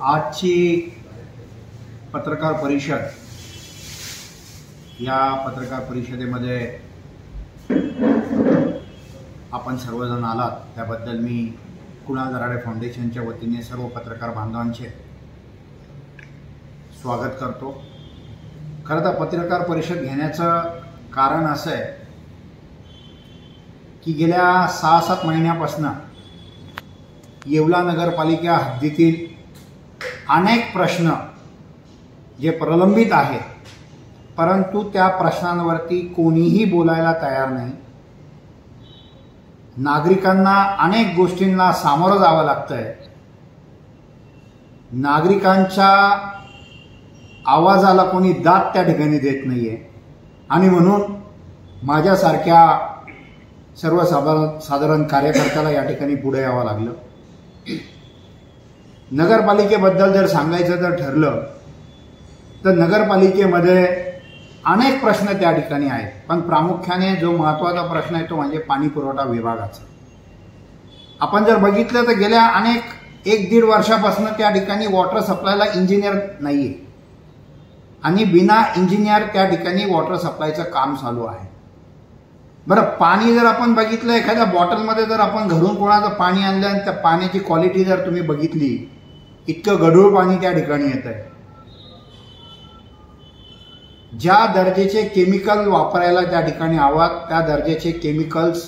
आजची पत्रकार परिषद, या पत्रकार परिषदेमध्ये आपण सर्वजण आलात त्याबद्दल मी कुणाल दराडे फाउंडेशनच्या वतीने सर्व पत्रकार बांधवांचे स्वागत करतो। खरं तर पत्रकार परिषद घेण्याचं कारण असं आहे की गेल्या 6-7 महिन्यापासून येवला नगरपालिका हद्दीतील अनेक प्रश्न जे प्रलंबित आहेत, परंतु त्या प्रश्नांवरती कोणीही बोलायला तयार नाही। नागरिकांना अनेक गोष्टींना सामोरं जावं लागतंय। नागरिकांच्या आवाजाला कोणी दाद त्या ठिकाणी देत नाहीये आणि म्हणून माझ्यासारख्या सर्वसाधारण कार्यकर्त्याला या ठिकाणी पुढे यावं लागलं। नगरपालिकेबद्दल जर सांगायचं जर ठरलं तर नगरपालिकेमध्ये अनेक प्रश्न त्या ठिकाणी आहेत, पण प्रामुख्याने जो महत्त्वाचा प्रश्न आहे तो म्हणजे पाणी पुरवठा विभागाचा। आपण जर बघितलं तर गेल्या अनेक 1-1.5 वर्षापासून त्या ठिकाणी वॉटर सप्लायला इंजिनियर नाहीये आणि बिना इंजिनियर त्या ठिकाणी वॉटर सप्लायचं काम चालू आहे। बरं, पाणी जर आपण बघितलं, एखाद्या बॉटलमध्ये जर आपण घरून कोणाचं पाणी आणलं आणि त्या पाण्याची क्वालिटी जर तुम्ही बघितली, इतकं गढूळ पाणी त्या ठिकाणी येत आहे। ज्या दर्जाचे केमिकल वापरायला त्या ठिकाणी हवं त्या दर्जाचे केमिकल्स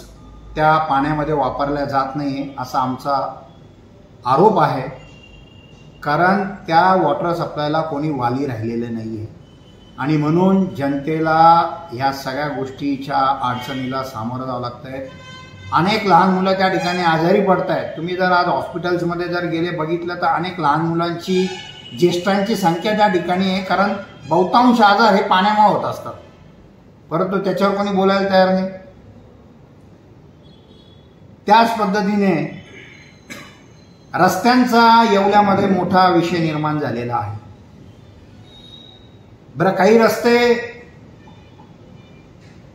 त्या पाण्यामध्ये वापरल्या जात नाही असा आमचा आरोप आहे। कारण त्या वॉटर सप्लायला कोणी वाली राहिलेले नाहीये आणि म्हणून जनतेला ह्या सगळ्या गोष्टीच्या अडचणीला सामोरं जावं लागतंय। अनेक लहान मुलं त्या ठिकाणी आजारी पडत आहेत। तुम्ही जर आज हॉस्पिटल्समध्ये जर गेले बघितलं तर अनेक लहान मुलांची, ज्येष्ठांची संख्या त्या ठिकाणी आहे, कारण बहुतांश आजार हे पाण्यामुळे होत असतात, परंतु त्याच्यावर कोणी बोलायला तयार नाही। त्याच पद्धतीने रस्त्यांचा येवल्यामध्ये मोठा विषय निर्माण झालेला आहे। बरं, काही रस्ते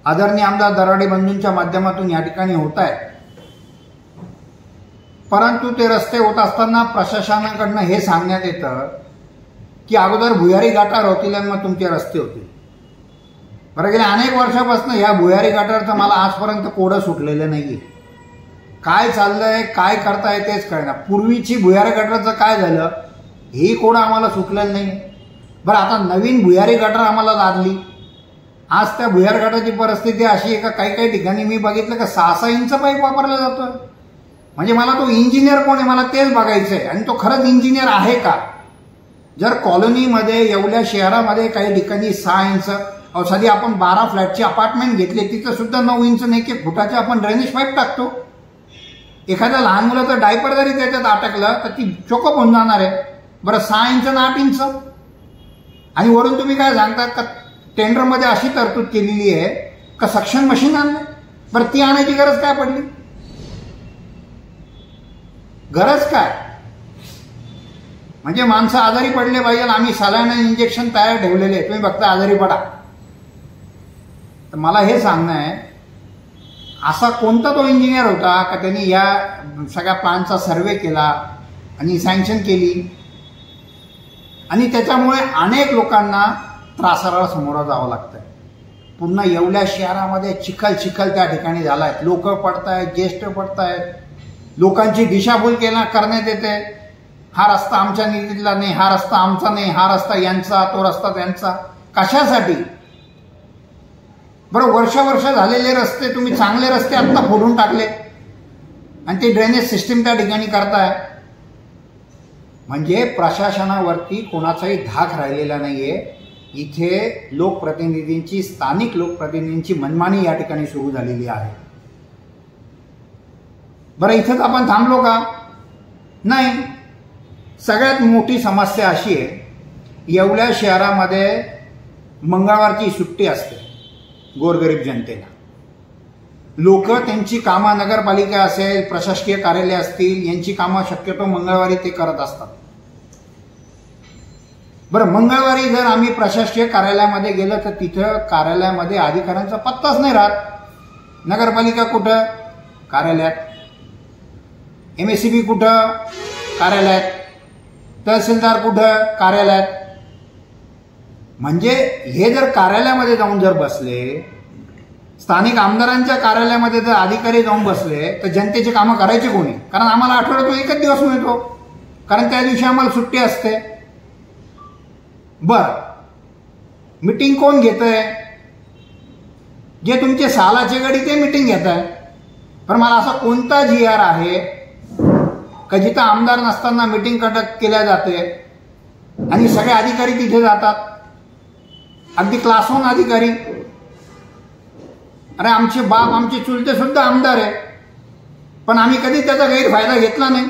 आदरणीय आमदार दराडे बंधूंच्या माध्यमातून या ठिकाणी होत आहेत, परंतु ते रस्ते होत असताना प्रशासनाकडनं हे सांगण्यात येतं की अगोदर भुयारी गटार होतील आणि मग तुमचे रस्ते होतील। बरं, गेल्या अनेक वर्षापासून या भुयारी गटारचं मला आजपर्यंत कोडं सुटलेलं नाहीये। काय चाललंय, काय करताय तेच कळणार। पूर्वीची भुयारी गटारचं काय झालं हे कोडं आम्हाला सुटलेलं नाही। बरं, आता नवीन भुयारी गटार आम्हाला लागली। आज त्या भुयारी गटाराची परिस्थिती अशी आहे का काही ठिकाणी मी बघितलं का 6-6 इंच पाईप वापरला जातोय। म्हणजे मला तो इंजिनियर कोण आहे मला तेच बघायचं आहे, आणि तो खरंच इंजिनियर आहे का। जर कॉलनीमध्ये येवल्या शहरामध्ये काही ठिकाणी 6 इंच, साधी आपण 12 फ्लॅटची अपार्टमेंट घेतली तिथं सुद्धा 9 इंच नाही की फुटाचे आपण ड्रेनेज पाईप टाकतो। एखाद्या लहान मुलाचं डायपर जरी त्याच्यात अटकलं तर ती चोकअप होऊन जाणार आहे। बरं, 6 इंच आणि 8 इंच, आणि वरून तुम्ही काय सांगतात का टेंडरमध्ये अशी तरतूद केलेली आहे का सक्शन मशीन आणले। बरं, ती आणायची गरज काय पडली, गरज काय? म्हणजे माणसं आजारी पडले पाहिजे, आम्ही सलाईन आणि इंजेक्शन तयार ठेवलेले, तुम्ही फक्त आजारी पडा। तर मला हे सांगणं आहे, असा कोणता तो इंजिनियर होता का त्यांनी या सगळ्या प्लांटचा सर्वे केला आणि सँक्शन केली, आणि त्याच्यामुळे अनेक लोकांना त्रासाला सामोरं जावं लागतंय। पुन्हा येवल्या शहरामध्ये चिखल त्या ठिकाणी झालाय, लोक पडतायत, ज्येष्ठ पडतायत, लोकांची दिशाभूल करण्यात येते। हा रस्ता आमच्या निधीतला नाही, हा रस्ता आमचा नाही, हा रस्ता यांचा, तो रस्ता त्यांचा। कशासाठी? बरं, वर्ष झालेले रस्ते तुम्ही चांगले रस्ते आत्ता फोडून टाकले आणि ते ड्रेनेज सिस्टीम त्या ठिकाणी करताय। म्हणजे प्रशासनावरती कोणाचाही धाक राहिलेला नाहीये। इथे लोकप्रतिनिधींची, स्थानिक लोकप्रतिनिधींची मनमानी या ठिकाणी सुरू झालेली आहे। बरं, इथंच आपण थांबलो का? नाही। सगळ्यात मोठी समस्या अशी आहे, येवल्या शहरामध्ये मंगळवारची सुट्टी असते गोरगरीब जनतेला। लोक त्यांची कामं, नगरपालिका असेल, प्रशासकीय कार्यालय असतील, यांची कामं शक्यतो मंगळवारी ते करत असतात। बरं, मंगळवारी जर आम्ही प्रशासकीय कार्यालयामध्ये गेलो तर तिथं कार्यालयामध्ये अधिकाऱ्यांचा पत्ताच नाही राहत। नगरपालिका कुठं? कार्यालयात। MSCB कुठं? कार्यालयात। तहसीलदार कुठं? कार्यालयात. म्हणजे हे जर कार्यालयामध्ये जाऊन जर बसले, स्थानिक आमदारांच्या कार्यालयामध्ये जर अधिकारी जाऊन बसले, तर जनतेची कामं करायची कोणी? कारण आम्हाला आठवड्यातून एकच दिवस मिळतो, कारण त्या दिवशी आम्हाला सुट्टी असते. बर, मीटिंग कोण घेतंय? जे तुमचे सालाचे गडी ते मीटिंग घेत आहे. पण मला असा कोणता GR आहे का जिथं आमदार नसताना मीटिंग कंडक्ट केल्या जाते आणि सगळे अधिकारी तिथे जातात, अगदी क्लास 1 अधिकारी. अरे आमचे बाप, आमचे चुलते सुद्धा आमदार आहे, पण आम्ही कधी त्याचा गैरफायदा घेतला नाही.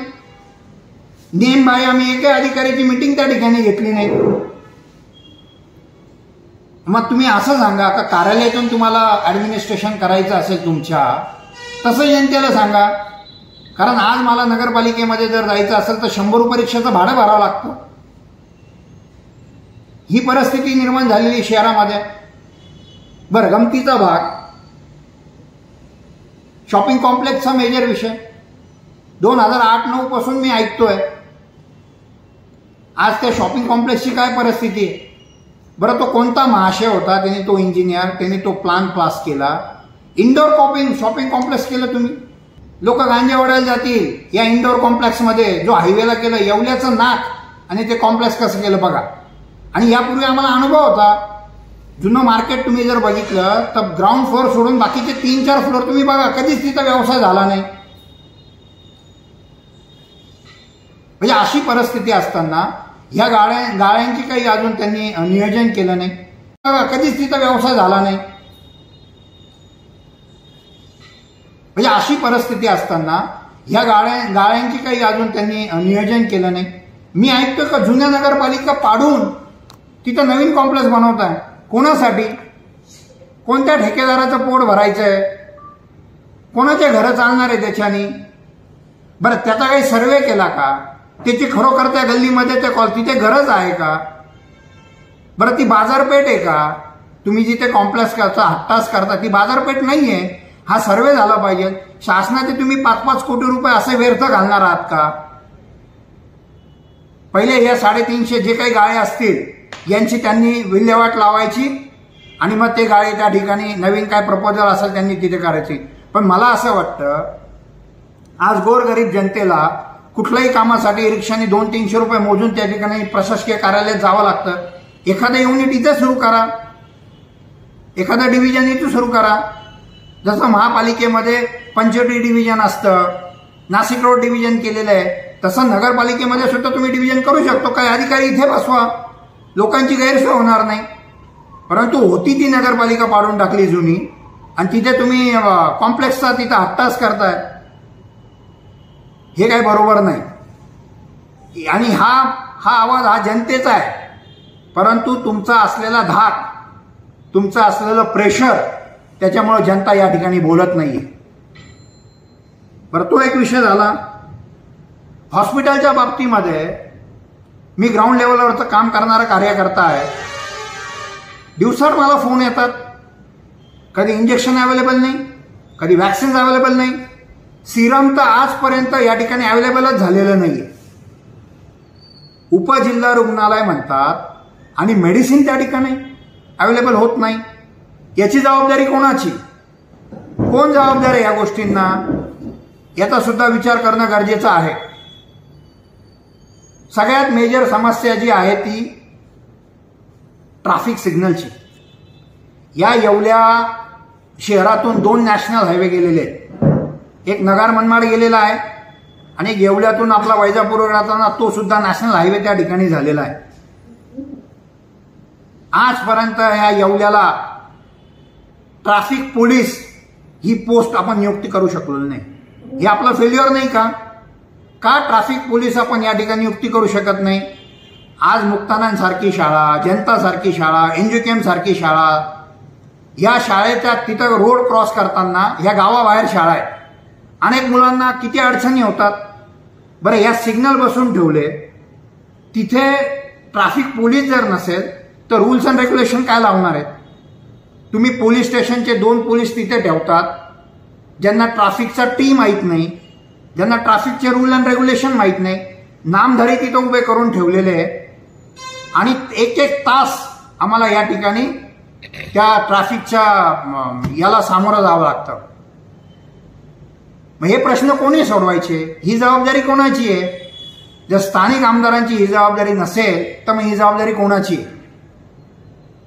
नेमबाई आम्ही एका अधिकाऱ्याची मीटिंग त्या ठिकाणी घेतली नाही. मग तुम्ही असं सांगा का कार्यालयातून तुम्हाला ऍडमिनिस्ट्रेशन करायचं असेल तुमच्या, तसं जनतेला सांगा. कारण आज मला नगरपालिकेमध्ये जर जायचं असेल तर 100 रुपये रिक्षाचं भाडं भरावं लागतं. ही परिस्थिती निर्माण झालेली शहरामध्ये. बरं, गमतीचा भाग, शॉपिंग कॉम्प्लेक्सचा मेजर विषय 2008-9 पासून मी ऐकतोय. आज त्या शॉपिंग कॉम्प्लेक्सची काय परिस्थिती आहे? बरं, तो कोणता महाशय होता, त्याने तो इंजिनियर, त्याने तो प्लान पास केला. इंडोर शॉपिंग कॉम्प्लेक्स केलं तुम्ही. लोक गांजा ओढायला जातील या इंडोर कॉम्प्लेक्समध्ये. जो हायवेला केलं, येवल्याचं नाक आणि ते कॉम्प्लेक्स कसं केलं बघा. आणि यापूर्वी आम्हाला अनुभव होता. जुनं मार्केट तुम्ही जर बघितलं तर ग्राउंड फ्लोअर सोडून बाकीचे 3-4 फ्लोअर तुम्ही बघा, कधीच तिथं व्यवसाय झाला नाही. म्हणजे अशी परिस्थिती असताना ह्या गाळ्यांची काही अजून त्यांनी नियोजन केलं नाही. बघा, कधीच तिथं व्यवसाय झाला नाही. म्हणजे अशी परिस्थिती असताना ह्या गाळ्यांची काही अजून त्यांनी नियोजन केलं नाही. मी ऐकतो का जुन्या नगरपालिका पाडून तिथं नवीन कॉम्प्लेक्स बनवत आहे. कोणासाठी? कोणत्या ठेकेदाराचं पोट भरायचंय? कोणाचे घरं चालणार आहे त्याच्यानी? बरं, त्याचा काही सर्वे केला का? त्याची खरोखर त्या गल्लीमध्ये तिथे गरज आहे का? बरं, ती बाजारपेठ आहे का? तुम्ही जिथे कॉम्प्लेक्सचा हट्टास करता ती बाजारपेठ नाहीये. हा सर्वे झाला पाहिजे. शासनाचे तुम्ही 5-5 कोटी रुपये असे व्यर्थ घालणार आहात का? पहिले या 350 जे काही गाळे असतील यांची त्यांनी विल्हेवाट लावायची आणि मग ते गाळे त्या ठिकाणी नवीन काय प्रपोजल असेल त्यांनी तिथे करायची. पण मला असं वाटतं, आज गोरगरीब जनतेला कुठल्याही कामासाठी रिक्षाने 200-300 रुपये मोजून त्या ठिकाणी प्रशासकीय कार्यालयात जावं लागतं. एखादं युनिट इथं सुरू करा, एखादं डिव्हिजन इथं सुरू करा. जसं महापालिकेमध्ये पंचवटी डिव्हिजन असतं, नाशिक रोड डिव्हिजन केलेलं आहे, तसं नगरपालिकेमध्ये सुद्धा तुम्ही डिव्हिजन करू शकतो. काही अधिकारी इथे बसवा, लोकांची गैरसोय होणार नाही. परंतु होती ती नगरपालिका पाडून टाकली जुनी आणि तिथे तुम्ही कॉम्प्लेक्सचा तिथं हट्टास करताय. हे काही बरोबर नाही. आणि हा आवाज हा जनतेचा आहे. परंतु तुमचा असलेला धाक, तुमचं असलेलं प्रेशर, त्याच्यामुळे जनता या ठिकाणी बोलत नाहीये. बरं, तो एक विषय झाला. हॉस्पिटलच्या बाबतीमध्ये मी ग्राउंड लेवलवरचं काम करणारा कार्यकर्ता आहे. दिवसात मला फोन येतात, कधी इंजेक्शन अवेलेबल नाही, कधी वॅक्सिन्स अवेलेबल नाही. सिरम तर आजपर्यंत या ठिकाणी अवेलेबलच झालेलं नाहीये. उपजिल्हा रुग्णालय म्हणतात आणि मेडिसिन त्या ठिकाणी अवेलेबल होत नाही. याची जबाबदारी कोणाची? कोण जबाबदार आहे या गोष्टींना? याचा सुद्धा विचार करणं गरजेचं आहे. सगळ्यात मेजर समस्या जी आहे ती ट्रॅफिक सिग्नलची. या येवल्या शहरातून 2 नॅशनल हायवे गेलेले आहेत. एक नगर मनमाड गेलेला आहे आणि एक येवल्यातून आपला वैजापूर जाताना तो सुद्धा नॅशनल हायवे त्या ठिकाणी झालेला आहे. आजपर्यंत या येवल्याला ट्रॅफिक पोलीस ही पोस्ट आपण नियुक्ती करू शकलो नाही. हे आपलं फेल्युअर नाही का? का ट्रॅफिक पोलीस आपण या ठिकाणी नियुक्ती करू शकत नाही? आज मुक्तानंदसारखी शाळा, जनतासारखी शाळा, एनजीकेएम सारखी शाळा, या शाळेच्या तिथं रोड क्रॉस करताना ह्या गावाबाहेर शाळा आहे. अनेक मुलांना किती अडचणी होतात. बरं, या सिग्नल बसून ठेवले, तिथे ट्रॅफिक पोलीस जर नसेल तर रूल्स अँड रेग्युलेशन काय लावणार आहेत? तुम्ही पोलीस स्टेशनचे 2 पोलीस तिथे ठेवतात, ज्यांना ट्रॅफिकचा टी माहीत नाही, ज्यांना ट्रॅफिकचे रूल अँड रेग्युलेशन माहीत नाही. नामधारी तिथं उभे करून ठेवलेले आहेत आणि एक एक तास आम्हाला या ठिकाणी त्या ट्रॅफिकच्या याला सामोरं जावं लागतं. मग हे प्रश्न कोणी सोडवायचे? ही जबाबदारी कोणाची आहे? जर स्थानिक आमदारांची ही जबाबदारी नसेल तर मग ही जबाबदारी कोणाची?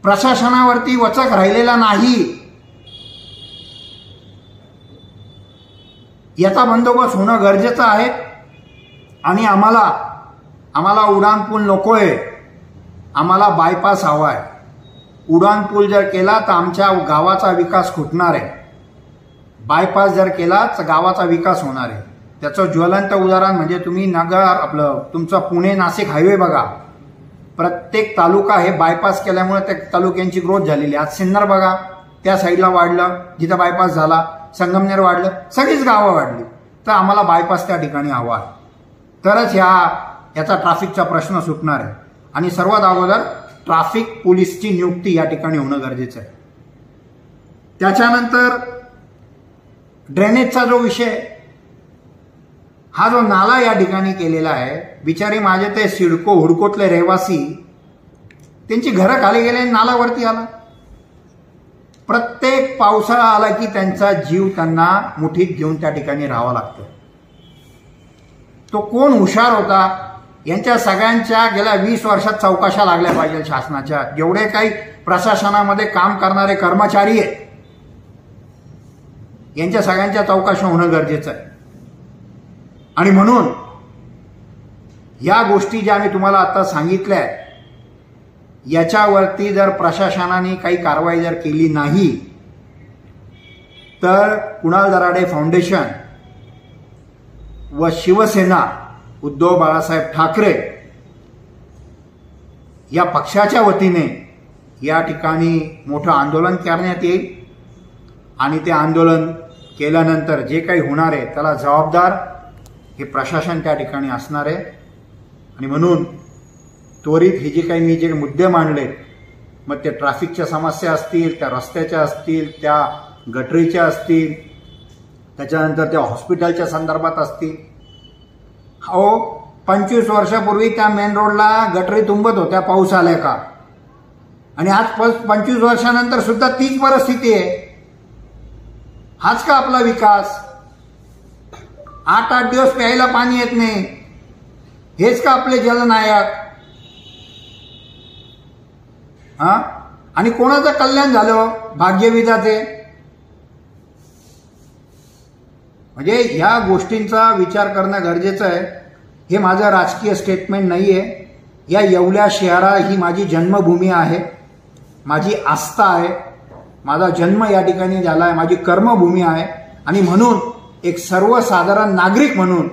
प्रशासनावरती वचक राहिलेला नाही. याचा बंदोबस्त होणं गरजेचं आहे. आणि आम्हाला उड्डाण पूल नकोय, आम्हाला बायपास हवा आहे. उड्डाण पूल जर केला तर आमच्या गावाचा विकास खुटणार आहे. बायपास जर केला तर गावाचा विकास होणार आहे. त्याचं ज्वलंत उदाहरण म्हणजे तुम्ही तुमचा पुणे नाशिक हायवे बघा. प्रत्येक तालुका हे बायपास केल्यामुळे त्या तालुक्यांची ग्रोथ झालेली. आज सिन्नर बघा, त्या साईडला वाढलं जिथं बायपास झाला, संगमनेर वाढलं, सगळीच गावं वाढली. तर आम्हाला बायपास त्या ठिकाणी हवा आहे, तरच याचा ट्रॅफिकचा प्रश्न सुटणार आहे. आणि सर्वात अगोदर ट्रॅफिक पोलीसची नियुक्ती या ठिकाणी होणं गरजेचं आहे. त्याच्यानंतर ड्रेनेजचा जो विषय, हा जो नाला या ठिकाणी केलेला आहे, बिचारी माझे ते हुडकोतले रहिवासी, त्यांची घरं खाली गेले, नालावरती आला. प्रत्येक पावसाळा आला की त्यांचा जीव त्यांना मुठीत घेऊन त्या ठिकाणी राहावं लागतं. तो कोण हुशार होता? यांच्या सगळ्यांच्या गेल्या 20 वर्षात चौकशा लागल्या पाहिजे शासनाच्या. जेवढे काही प्रशासनामध्ये काम करणारे कर्मचारी आहेत यांच्या सगळ्यांच्या चौकशा होणं गरजेचं आहे. आणि म्हणून या गोष्टी ज्या मी तुम्हाला आता सांगितल्या आहेत, याच्यावरती जर प्रशासनाने काही कारवाई जर केली नाही तर कुणाल दराडे फाउंडेशन व शिवसेना उद्धव बाळासाहेब ठाकरे या पक्षाच्या वतीने या ठिकाणी मोठं आंदोलन करण्यात येईल. आणि ते आंदोलन केल्यानंतर जे काही होणार आहे त्याला जबाबदार हे प्रशासन त्या ठिकाणी असणार आहे. आणि म्हणून त्वरित हे जे काही मी जे मुद्दे मांडले, मग ते ट्रॅफिकच्या समस्या असतील, त्या रस्त्याच्या असतील, त्या गटरीच्या असतील, त्याच्यानंतर त्या हॉस्पिटलच्या संदर्भात असतील. 25 वर्षापूर्वी त्या मेन रोडला गटरी तुंबत होत्या पाऊस आल्या का, आणि आज 25 वर्षानंतर सुद्धा तीच परिस्थिती आहे. हाच का आपला विकास? 8-8 दिवस प्यायला पाणी येत नाही, हेच का आपले जलनायक? आणि कोणाचं कल्याण झालं? भाग्यविधाते. म्हणजे ह्या गोष्टींचा विचार करणं गरजेचं आहे. हे माझं राजकीय स्टेटमेंट नाही आहे. या येवल्या शहरा ही माझी जन्मभूमी आहे, माझी आस्था आहे, माझा जन्म या ठिकाणी झाला आहे, माझी कर्मभूमी आहे. आणि म्हणून एक सर्वसाधारण नागरिक म्हणून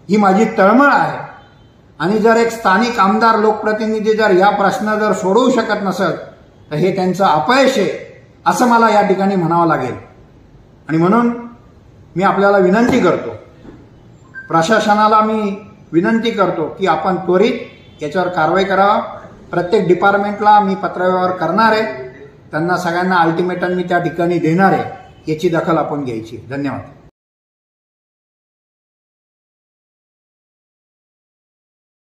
ही माझी तळमळ आहे. आणि जर एक स्थानिक आमदार लोकप्रतिनिधी जर या प्रश्न जर सोडवू शकत नसेल तर हे त्यांचं अपयश आहे असं मला या ठिकाणी म्हणावं लागेल. आणि म्हणून मी आपल्याला विनंती करतो, प्रशासनाला मी विनंती करतो की आपण त्वरित याच्यावर कारवाई करावा. प्रत्येक डिपार्टमेंटला मी पत्रव्यवहार करणार आहे, त्यांना सगळ्यांना अल्टिमेटम मी त्या ठिकाणी देणार आहे. याची दखल आपण घ्यायची. धन्यवाद.